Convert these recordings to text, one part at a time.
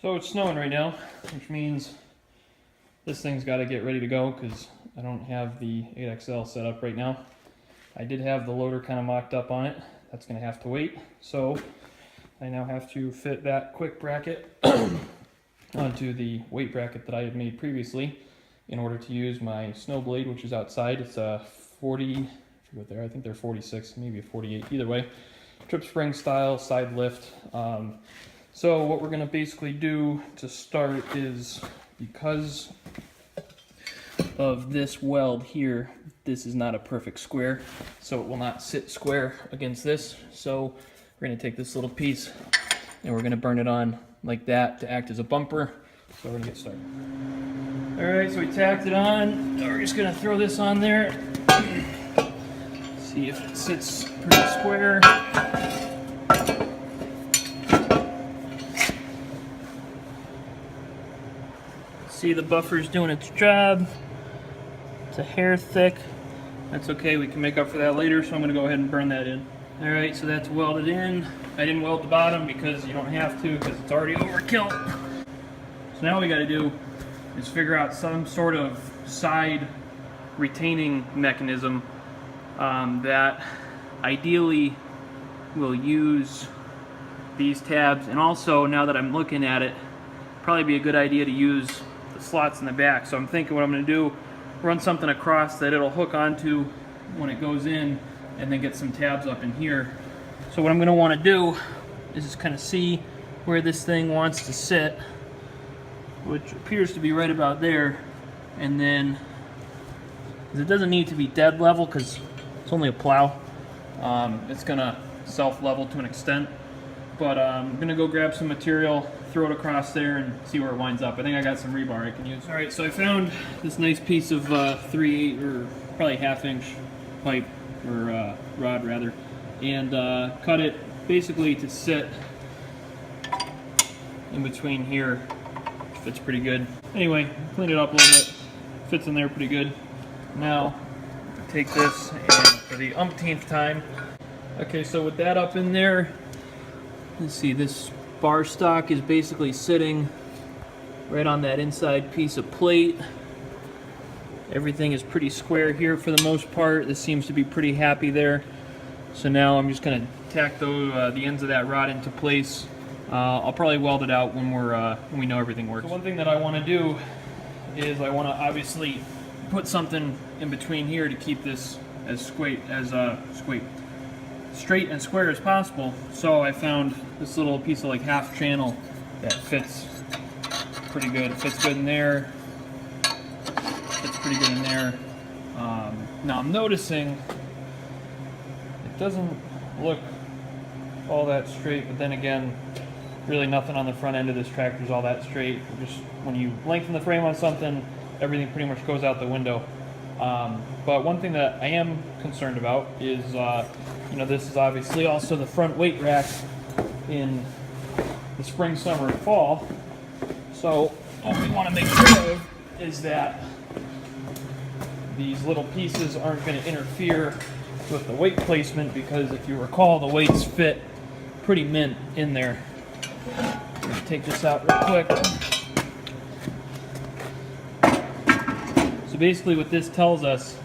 So it's snowing right now, which means this thing's got to get ready to go because I don't have the 8XL set up right now. I did have the loader kind of mocked up on it. That's going to have to wait. So I now have to fit that quick bracket onto the weight bracket that I had made previously in order to use my snow blade, which is outside. It's a 40, I forget there, I think they're 46, maybe a 48, either way. Trip spring style, side lift. So what we're going to basically do to start is, because of this weld here, this is not a perfect square, so it will not sit square against this. So we're going to take this little piece and we're going to burn it on like that to act as a bumper. So we're going to get started. Alright, so we tacked it on. Now we're just going to throw this on there. See if it sits pretty square. See, the buffer's doing its job. It's a hair thick. That's okay, we can make up for that later, so I'm going to go ahead and burn that in. Alright, so that's welded in. I didn't weld the bottom because you don't have to, because it's already overkill. So now what we got to do is figure out some sort of side retaining mechanism that ideally will use these tabs, and also, now that I'm looking at it, probably be a good idea to use the slots in the back. So I'm thinking what I'm going to do, run something across that it'll hook onto when it goes in, and then get some tabs up in here. So what I'm going to want to do is just kind of see where this thing wants to sit, which appears to be right about there, and then it doesn't need to be dead level because it's only a plow. It's going to self-level to an extent, but I'm going to go grab some material, throw it across there, and see where it winds up. I think I got some rebar I can use. Alright, so I found this nice piece of 3/8 or probably ½ inch pipe, or rod rather, and cut it basically to sit in between here. Fits pretty good. Anyway, clean it up a little bit. Fits in there pretty good. Now, take this and for the umpteenth time. Okay, so with that up in there, let's see, this bar stock is basically sitting right on that inside piece of plate. Everything is pretty square here for the most part. This seems to be pretty happy there. So now I'm just going to tack the ends of that rod into place. I'll probably weld it out when we know everything works. So one thing that I want to do is I want to obviously put something in between here to keep this as straight and square as possible. So I found this little piece of like half channel that fits pretty good. It fits good in there. Fits pretty good in there. Now I'm noticing it doesn't look all that straight, but then again, really nothing on the front end of this tractor is all that straight. Just when you lengthen the frame on something, everything pretty much goes out the window. But one thing that I am concerned about is, this is obviously also the front weight rack in the spring, summer, and fall. So what we want to make sure of is that these little pieces aren't going to interfere with the weight placement, because if you recall, the weights fit pretty mint in there. Let's take this out real quick. So basically what this tells us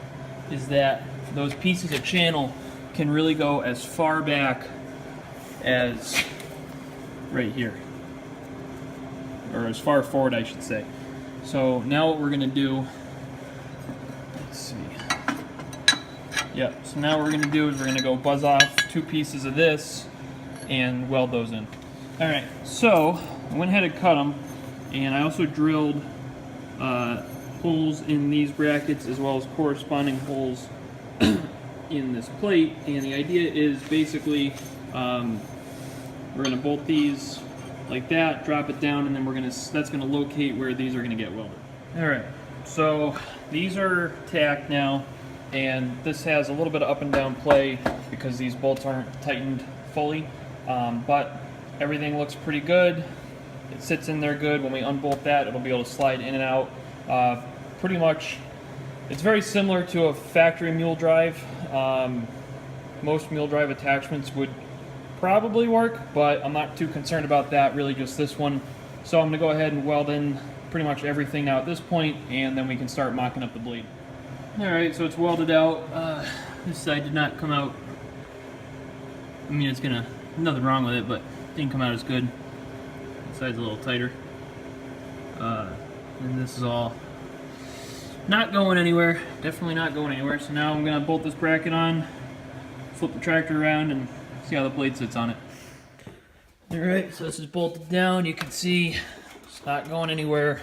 is that those pieces of channel can really go as far back as right here, or as far forward I should say. So now what we're going to do, let's see, so now what we're going to do is we're going to go buzz off 2 pieces of this and weld those in. Alright, so I went ahead and cut them, and I also drilled holes in these brackets as well as corresponding holes in this plate, and the idea is basically we're going to bolt these like that, drop it down, and then that's going to locate where these are going to get welded. Alright, so these are tacked now, and this has a little bit of up and down play because these bolts aren't tightened fully, but everything looks pretty good. It sits in there good. When we unbolt that, it'll be able to slide in and out. Pretty much, it's very similar to a factory mule drive. Most mule drive attachments would probably work, but I'm not too concerned about that. Really, just this one So I'm going to go ahead and weld in pretty much everything now at this point, and then we can start mocking up the blade. Alright, so it's welded out. This side did not come out. I mean, it's gonna, nothing wrong with it, but it didn't come out as good. This side's a little tighter. And this is all not going anywhere. Definitely not going anywhere. So now I'm gonna bolt this bracket on, flip the tractor around, and see how the blade sits on it. Alright, so this is bolted down. You can see it's not going anywhere.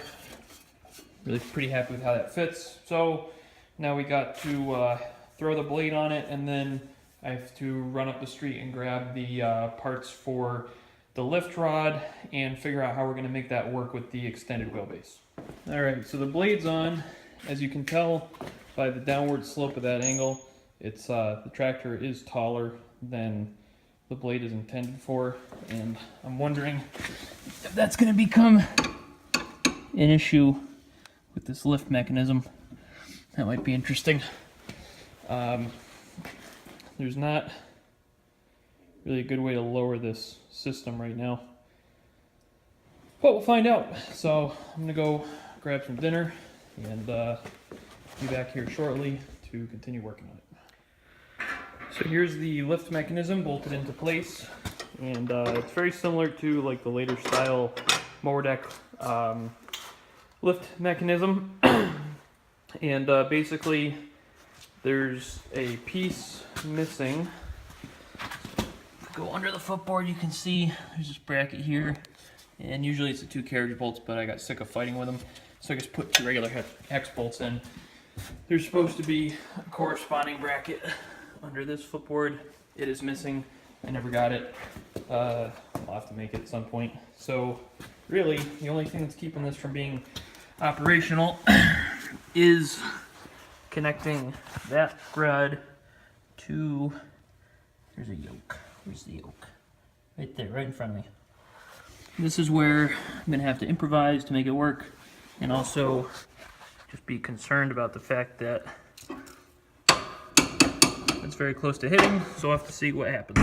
Really pretty happy with how that fits. So now we got to throw the blade on it, and then I have to run up the street and grab the parts for the lift rod and figure out how we're going to make that work with the extended wheelbase. Alright, so the blade's on. As you can tell by the downward slope of that angle, it's the tractor is taller than the blade is intended for, and I'm wondering if that's going to become an issue with this lift mechanism. That might be interesting. There's not really a good way to lower this system right now, but we'll find out. So I'm gonna go grab some dinner and be back here shortly to continue working on it. So here's the lift mechanism bolted into place, and it's very similar to like the later style mower deck lift mechanism. And basically there's a piece missing. Go under the footboard, you can see there's this bracket here, and usually it's the 2 carriage bolts, but I got sick of fighting with them, so I just put 2 regular hex bolts in. There's supposed to be a corresponding bracket under this footboard. It is missing. I never got it. I'll have to make it at some point. So really the only thing that's keeping this from being operational is connecting that rod to, here's a yoke. Where's the yoke? Right there, right in front of me. This is where I'm gonna have to improvise to make it work, and also just be concerned about the fact that it's very close to hitting, so I'll have to see what happens.